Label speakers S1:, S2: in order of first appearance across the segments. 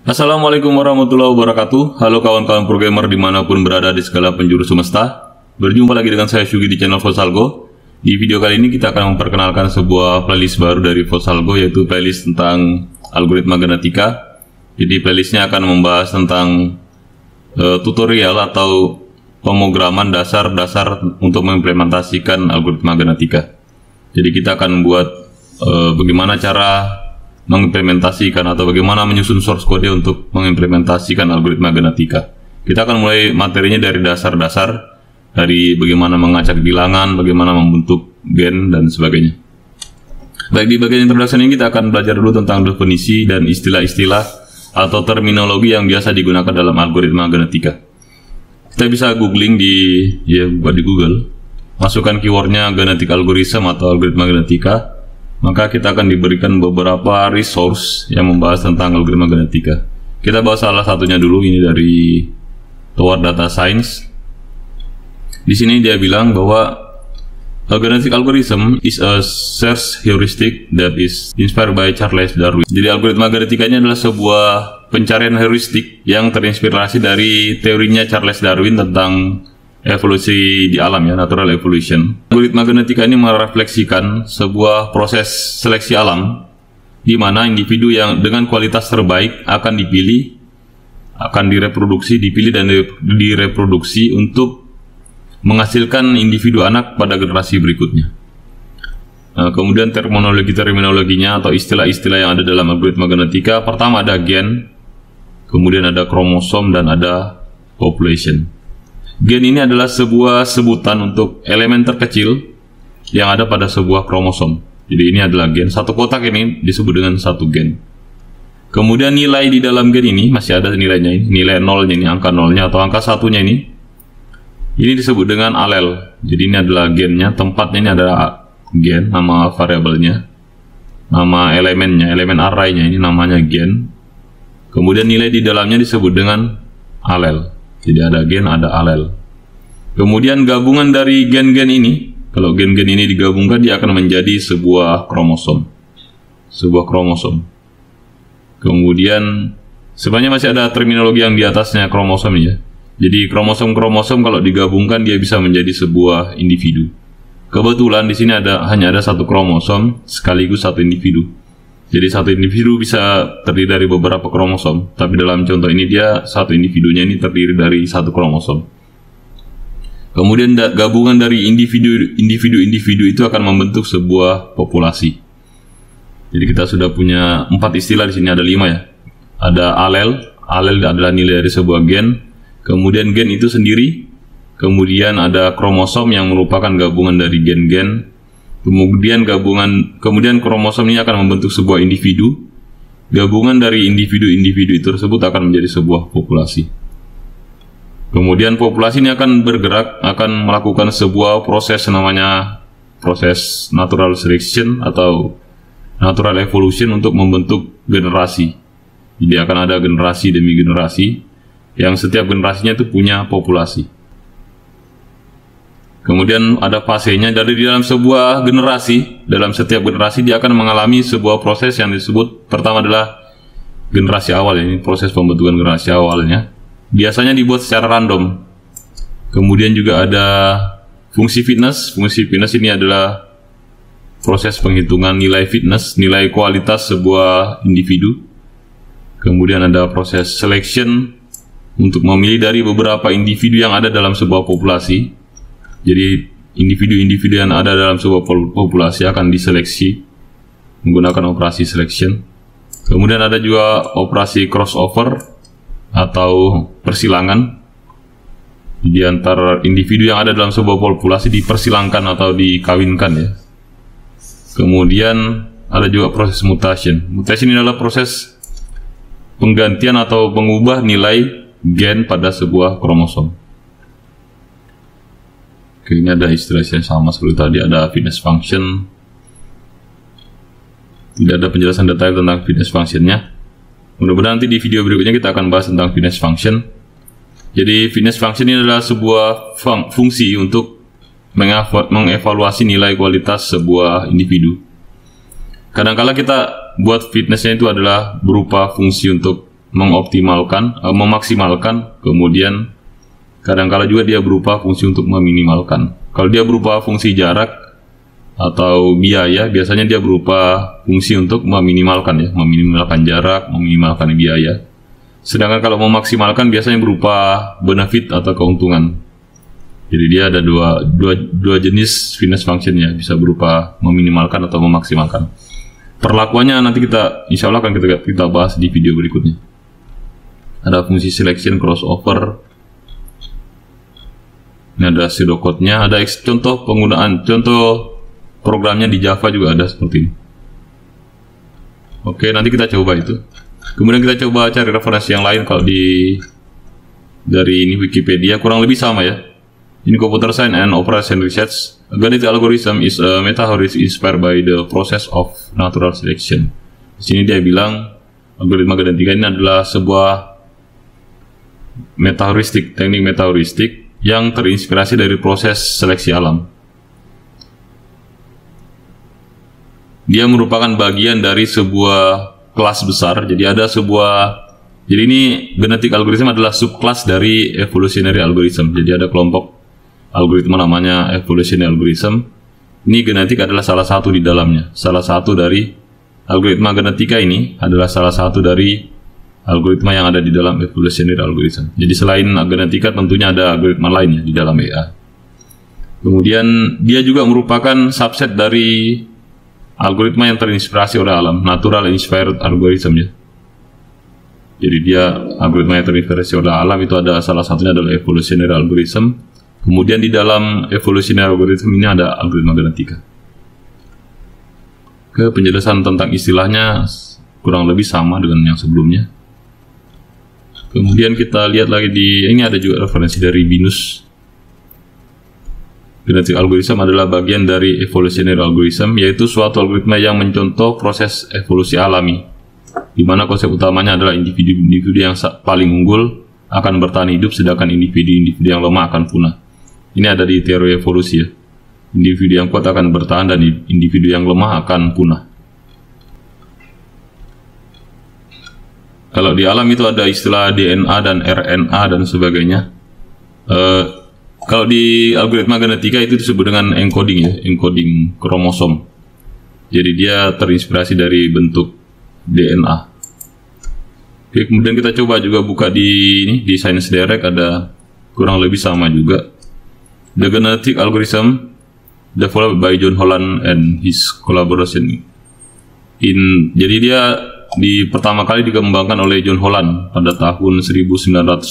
S1: Assalamualaikum warahmatullahi wabarakatuh. Halo kawan-kawan programmer dimanapun berada di segala penjuru semesta. Berjumpa lagi dengan saya Syugi di channel Fosalgo. Di video kali ini kita akan memperkenalkan sebuah playlist baru dari Fosalgo, yaitu playlist tentang algoritma genetika. Jadi playlistnya akan membahas tentang tutorial atau pemrograman dasar-dasar untuk mengimplementasikan algoritma genetika. Jadi kita akan membuat bagaimana cara mengimplementasikan atau bagaimana menyusun source code untuk mengimplementasikan algoritma genetika. Kita akan mulai materinya dari dasar-dasar, dari bagaimana mengacak bilangan, bagaimana membentuk gen, dan sebagainya. Baik, di bagian introduction ini kita akan belajar dulu tentang definisi dan istilah-istilah atau terminologi yang biasa digunakan dalam algoritma genetika. Kita bisa googling di Google, masukkan keywordnya genetic algorithm atau algoritma genetika. Maka kita akan diberikan beberapa resource yang membahas tentang algoritma genetika. Kita bahas salah satunya dulu, ini dari Toward Data Science. Di sini dia bilang bahwa a genetic algorithm is a search heuristic that is inspired by Charles Darwin. Jadi algoritma genetika ini adalah sebuah pencarian heuristik yang terinspirasi dari teorinya Charles Darwin tentang evolusi di alam, ya, natural evolution. Algoritma genetika ini merefleksikan sebuah proses seleksi alam di mana individu yang dengan kualitas terbaik akan dipilih, akan dipilih dan direproduksi untuk menghasilkan individu anak pada generasi berikutnya. Kemudian terminologinya atau istilah-istilah yang ada dalam algoritma genetika, pertama ada gen, kemudian ada kromosom, dan ada population. Gen ini adalah sebuah sebutan untuk elemen terkecil yang ada pada sebuah kromosom. Jadi ini adalah gen. Satu kotak ini disebut dengan satu gen. Kemudian nilai di dalam gen ini masih ada nilainya, ini nilai nolnya, ini angka nolnya atau angka satunya ini disebut dengan alel. Jadi ini adalah gennya, tempatnya ini ada gen, nama variabelnya, nama elemennya, elemen arraynya ini namanya gen. Kemudian nilai di dalamnya disebut dengan alel. Jadi ada gen, ada alel. Kemudian gabungan dari gen-gen ini, kalau gen-gen ini digabungkan, dia akan menjadi sebuah kromosom. Sebuah kromosom. Kemudian sebenarnya masih ada terminologi yang di atasnya kromosom, ya. Jadi kromosom-kromosom kalau digabungkan dia bisa menjadi sebuah individu. Kebetulan di sini hanya ada satu kromosom sekaligus satu individu. Jadi satu individu bisa terdiri dari beberapa kromosom, tapi dalam contoh ini dia satu individunya ini terdiri dari satu kromosom. Kemudian gabungan dari individu itu akan membentuk sebuah populasi. Jadi kita sudah punya 4 istilah, di sini ada 5, ya. Ada alel adalah nilai dari sebuah gen. Kemudian gen itu sendiri. Kemudian ada kromosom yang merupakan gabungan dari gen-gen. Kemudian kromosom ini akan membentuk sebuah individu. Gabungan dari individu-individu itu tersebut akan menjadi sebuah populasi. Kemudian populasi ini akan bergerak, akan melakukan sebuah proses namanya proses natural selection atau natural evolution untuk membentuk generasi. Jadi akan ada generasi demi generasi yang setiap generasinya itu punya populasi. Kemudian ada fasenya. Dari dalam sebuah generasi, dalam setiap generasi dia akan mengalami sebuah proses yang disebut, pertama adalah generasi awal, ini proses pembentukan generasi awalnya. Biasanya dibuat secara random. Kemudian juga ada fungsi fitness. Fungsi fitness ini adalah proses penghitungan nilai fitness, nilai kualitas sebuah individu. Kemudian ada proses selection untuk memilih dari beberapa individu yang ada dalam sebuah populasi. Jadi individu-individu yang ada dalam sebuah populasi akan diseleksi menggunakan operasi selection. Kemudian ada juga operasi crossover atau persilangan. Di antara individu yang ada dalam sebuah populasi dipersilangkan atau dikawinkan, ya. Kemudian ada juga proses mutation. Mutation ini adalah proses penggantian atau mengubah nilai gen pada sebuah kromosom. Ini ada istilah yang sama seperti tadi, ada fitness function. Tidak ada penjelasan detail tentang fitness functionnya. Mudah-mudahan nanti di video berikutnya kita akan bahas tentang fitness function. Jadi fitness function ini adalah sebuah fungsi untuk mengevaluasi nilai kualitas sebuah individu. Kadang-kala kita buat fitnessnya itu adalah berupa fungsi untuk mengoptimalkan, memaksimalkan, kemudian kadang-kala juga dia berupa fungsi untuk meminimalkan. Kalau dia berupa fungsi jarak atau biaya, biasanya dia berupa fungsi untuk meminimalkan ya, meminimalkan jarak, meminimalkan biaya. Sedangkan kalau memaksimalkan biasanya berupa benefit atau keuntungan. Jadi dia ada dua jenis fitness function ya, bisa berupa meminimalkan atau memaksimalkan. Perlakuannya nanti insya Allah akan kita bahas di video berikutnya. Ada fungsi selection, crossover. Ini ada pseudocode-nya, ada contoh programnya di Java juga ada seperti ini. Oke, nanti kita coba itu. Kemudian kita coba cari referensi yang lain. Kalau dari ini Wikipedia kurang lebih sama ya. In computer science and operation research, a genetic algorithm is a meta-heuristic inspired by the process of natural selection. Di sini dia bilang algoritma genetika ini adalah sebuah meta-heuristik, teknik meta-heuristik yang terinspirasi dari proses seleksi alam. Dia merupakan bagian dari sebuah kelas besar. Jadi ini genetic algorithm adalah subkelas dari evolutionary algorithm. Jadi ada kelompok algoritma namanya evolutionary algorithm. Ini genetik adalah salah satu di dalamnya. Salah satu dari algoritma genetika ini adalah salah satu dari algoritma yang ada di dalam evolutionary algorithm. Jadi selain genetika tentunya ada algoritma lainnya di dalam EA. Kemudian dia juga merupakan subset dari algoritma yang terinspirasi oleh alam, natural inspired algorithm ya. Jadi dia algoritma yang terinspirasi oleh alam itu ada salah satunya adalah evolutionary algorithm. Kemudian di dalam evolutionary algorithm ini ada algoritma genetika. Penjelasan tentang istilahnya kurang lebih sama dengan yang sebelumnya. Kemudian kita lihat lagi ini ada juga referensi dari Binus. Genetic algorithm adalah bagian dari evolutionary algorithm, yaitu suatu algoritma yang mencontoh proses evolusi alami, di mana konsep utamanya adalah individu-individu yang paling unggul akan bertahan hidup, sedangkan individu-individu yang lemah akan punah. Ini ada di teori evolusi ya. Individu yang kuat akan bertahan dan individu yang lemah akan punah. Kalau di alam itu ada istilah DNA dan RNA dan sebagainya. Kalau di algoritma genetika itu disebut dengan encoding ya, encoding kromosom. Jadi dia terinspirasi dari bentuk DNA. Oke, kemudian kita coba juga buka di Science Direct, ada kurang lebih sama juga. The genetic algorithm developed by John Holland and his collaboration jadi dia pertama kali dikembangkan oleh John Holland pada tahun 1960,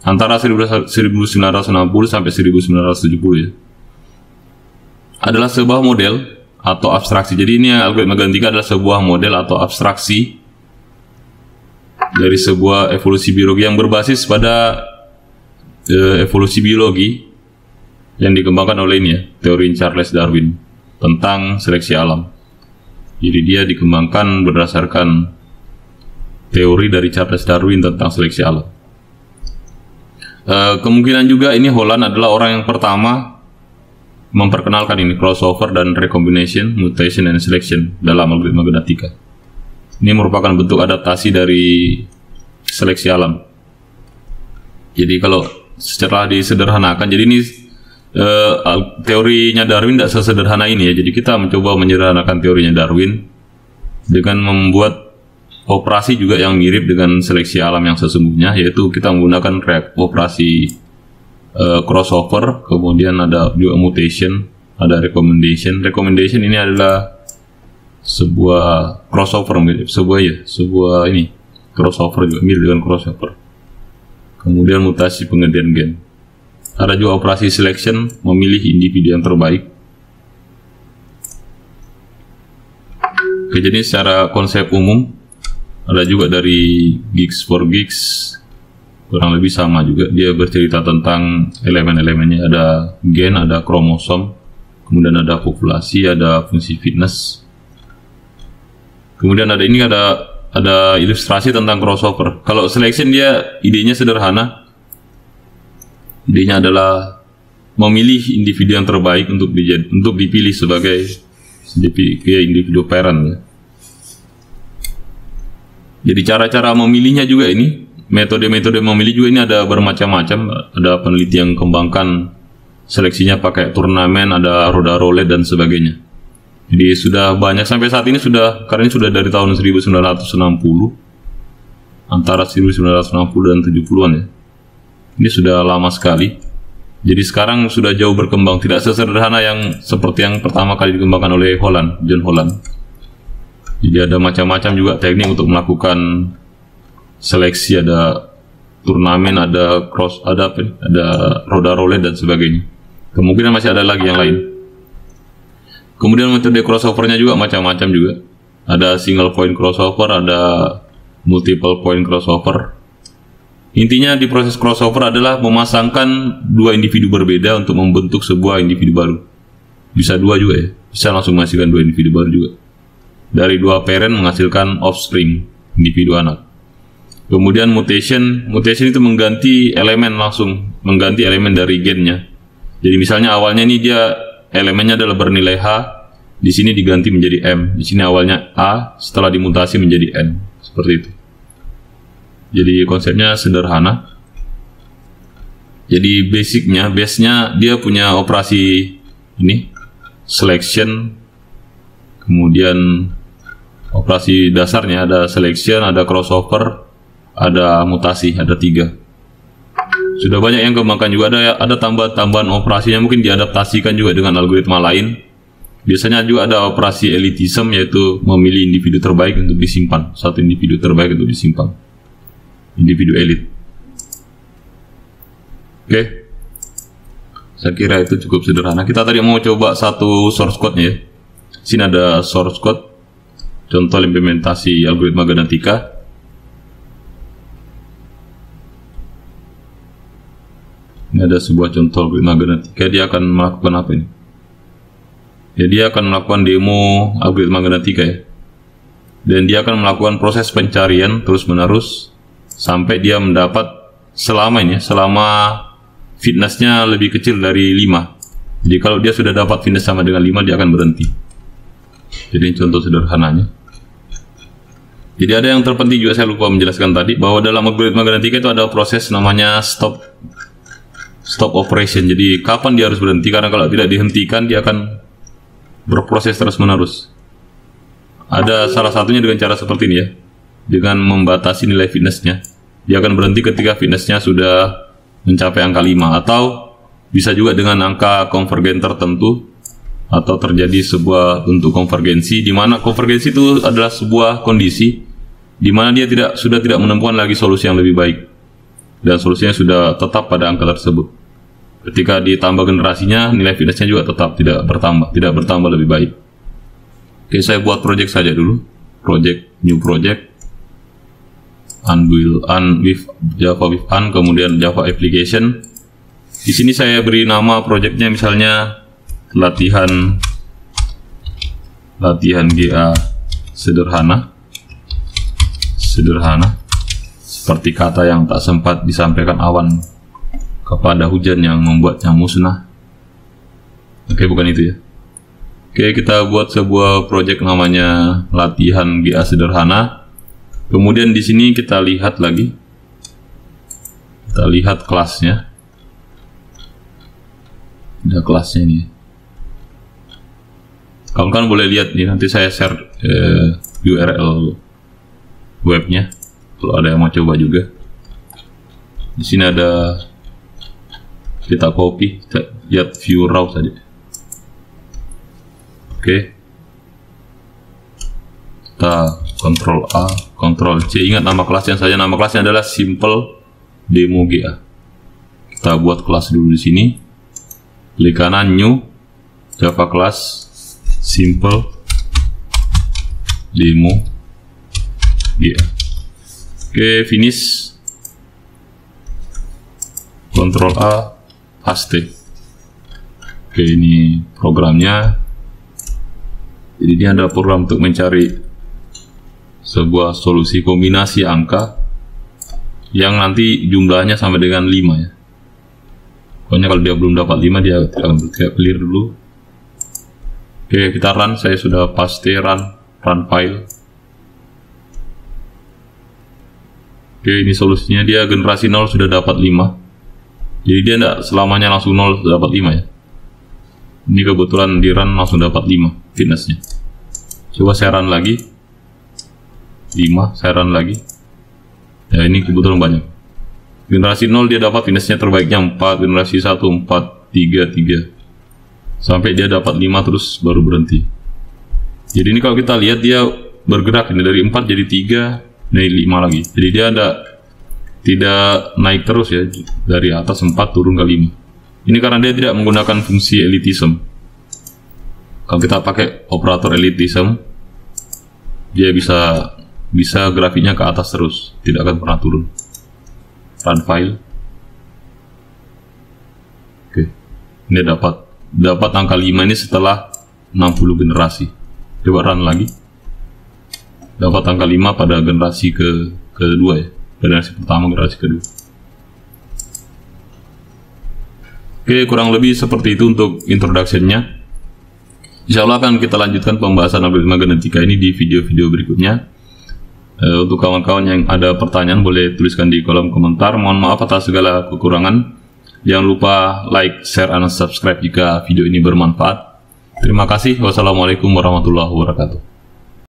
S1: antara 1960 sampai 1970 ya. Adalah sebuah model atau abstraksi. Jadi ini algoritma genetika adalah sebuah model atau abstraksi dari sebuah evolusi biologi yang berbasis pada evolusi biologi yang dikembangkan oleh ini ya, teori Charles Darwin tentang seleksi alam. Jadi dia dikembangkan berdasarkan teori dari Charles Darwin tentang seleksi alam. Kemungkinan juga ini Holland adalah orang yang pertama memperkenalkan ini crossover dan recombination, mutation and selection dalam algoritma genetika. Ini merupakan bentuk adaptasi dari seleksi alam. Jadi kalau setelah disederhanakan, jadi ini teorinya Darwin tidak sesederhana ini ya. Jadi kita mencoba menyederhanakan teorinya Darwin dengan membuat operasi juga yang mirip dengan seleksi alam yang sesungguhnya, yaitu kita menggunakan operasi crossover, kemudian ada juga mutation, ada recombination. Recombination ini adalah sebuah crossover, sebuah ini crossover juga mirip dengan crossover. Kemudian mutasi penggantian gen. Ada juga operasi selection, memilih individu yang terbaik. Oke, jadi secara konsep umum ada juga dari Geeks for Geeks, kurang lebih sama juga. Dia bercerita tentang elemen-elemennya, ada gen, ada kromosom, kemudian ada populasi, ada fungsi fitness. Kemudian ada ilustrasi tentang crossover. Kalau selection dia idenya sederhana. Idenya adalah memilih individu yang terbaik untuk dipilih sebagai individu parent ya. Jadi cara-cara memilihnya juga ini, metode-metode memilih juga ini ada bermacam-macam. Ada peneliti yang kembangkan seleksinya pakai turnamen, ada roda roulette dan sebagainya. Jadi sudah banyak sampai saat ini karena ini sudah dari tahun 1960, antara 1960 dan 70-an ya. Ini sudah lama sekali. Jadi sekarang sudah jauh berkembang, tidak sesederhana yang seperti yang pertama kali dikembangkan oleh John Holland. Jadi ada macam-macam juga teknik untuk melakukan seleksi, ada turnamen, ada ada roda roulette dan sebagainya. Kemungkinan masih ada lagi yang lain. Kemudian metode crossover-nya juga macam-macam juga. Ada single point crossover, ada multiple point crossover. Intinya di proses crossover adalah memasangkan dua individu berbeda untuk membentuk sebuah individu baru. Bisa dua juga ya, bisa langsung menghasilkan dua individu baru juga. Dari dua parent menghasilkan offspring, individu anak. Kemudian mutation itu mengganti elemen langsung, mengganti elemen dari gennya. Jadi misalnya awalnya ini dia elemennya adalah bernilai H, di sini diganti menjadi M. Di sini awalnya A, setelah dimutasi menjadi N, seperti itu. Jadi konsepnya sederhana. Jadi base-nya dia punya operasi ini, selection, kemudian operasi dasarnya ada selection, ada crossover, ada mutasi, ada 3. Sudah banyak yang kembangkan juga, ada tambahan operasinya, mungkin diadaptasikan juga dengan algoritma lain. Biasanya juga ada operasi elitism, yaitu memilih individu terbaik untuk disimpan, satu individu terbaik untuk disimpan, individu elit. Oke, saya kira itu cukup sederhana. Kita tadi mau coba satu source code-nya ya. Sini ada source code, contoh implementasi algoritma genetika. Ini ada sebuah contoh algoritma genetika. Dia akan melakukan apa ini? Ya, dia akan melakukan demo algoritma genetika ya. Dan dia akan melakukan proses pencarian terus-menerus sampai dia mendapat selama fitnessnya lebih kecil dari 5. Jadi kalau dia sudah dapat fitness sama dengan 5, dia akan berhenti. Jadi ini contoh sederhananya. Jadi ada yang terpenting juga saya lupa menjelaskan tadi, bahwa dalam algoritma genetika itu ada proses namanya stop operation. Jadi kapan dia harus berhenti, karena kalau tidak dihentikan dia akan berproses terus-menerus. Ada salah satunya dengan cara seperti ini ya, dengan membatasi nilai fitnessnya. Dia akan berhenti ketika fitnessnya sudah mencapai angka 5, atau bisa juga dengan angka konvergen tertentu, atau terjadi sebuah bentuk konvergensi, di mana konvergensi itu adalah sebuah kondisi di mana dia sudah tidak menemukan lagi solusi yang lebih baik, dan solusinya sudah tetap pada angka tersebut. Ketika ditambah generasinya, nilai fitnessnya juga tetap tidak bertambah lebih baik. Oke, saya buat project saja dulu. New project, Java with un, kemudian Java application. Di sini saya beri nama projectnya misalnya latihan GA sederhana, seperti kata yang tak sempat disampaikan awan kepada hujan yang membuatnya musnah. Oke, bukan itu ya. Oke, kita buat sebuah project namanya latihan GA sederhana. Kemudian di sini kita lihat lagi, kita lihat kelasnya. Ada kelasnya ini. Kawan-kawan boleh lihat nih, nanti saya share URL webnya kalau ada yang mau coba juga. Di sini ada, kita copy, kita lihat view raw saja. Oke, kita Ctrl A, Ctrl C. Ingat nama kelasnya saja, nama kelasnya adalah simple demo GA. Kita buat kelas dulu di sini. Klik kanan new Java class simple demo GA. Oke, finish. Ctrl A, paste. Oke, ini programnya. Jadi ini ada program untuk mencari sebuah solusi kombinasi angka yang nanti jumlahnya sama dengan 5 ya. Pokoknya kalau dia belum dapat 5, dia akan clear dulu. Oke, kita run. Saya sudah paste run file. Oke, ini solusinya, dia generasi 0 sudah dapat 5. Jadi dia tidak selamanya langsung 0 dapat 5 ya. Ini kebetulan di run langsung dapat 5 fitnessnya. Coba saya run lagi 5, saya run lagi. Ya, ini kebetulan banyak. Generasi 0 dia dapat fitnessnya terbaiknya 4, generasi 1 4, 3, 3 sampai dia dapat 5 terus baru berhenti. Jadi ini kalau kita lihat dia bergerak ini dari 4 jadi 3, naik 5 lagi. Jadi dia tidak naik terus ya, dari atas 4 turun ke 5. Ini karena dia tidak menggunakan fungsi elitism. Kalau kita pakai operator elitism, dia bisa grafiknya ke atas terus, tidak akan pernah turun. Run file. Oke, ini dapat angka 5 ini setelah 60 generasi. Coba run lagi. Dapat angka 5 pada generasi kedua ya. Generasi pertama, generasi kedua. Oke, kurang lebih seperti itu untuk introduction-nya. Insya Allah akan kita lanjutkan pembahasan algoritma genetika ini di video-video berikutnya. Untuk kawan-kawan yang ada pertanyaan boleh tuliskan di kolom komentar. Mohon maaf atas segala kekurangan. Jangan lupa like, share, dan subscribe jika video ini bermanfaat. Terima kasih. Wassalamualaikum warahmatullahi wabarakatuh.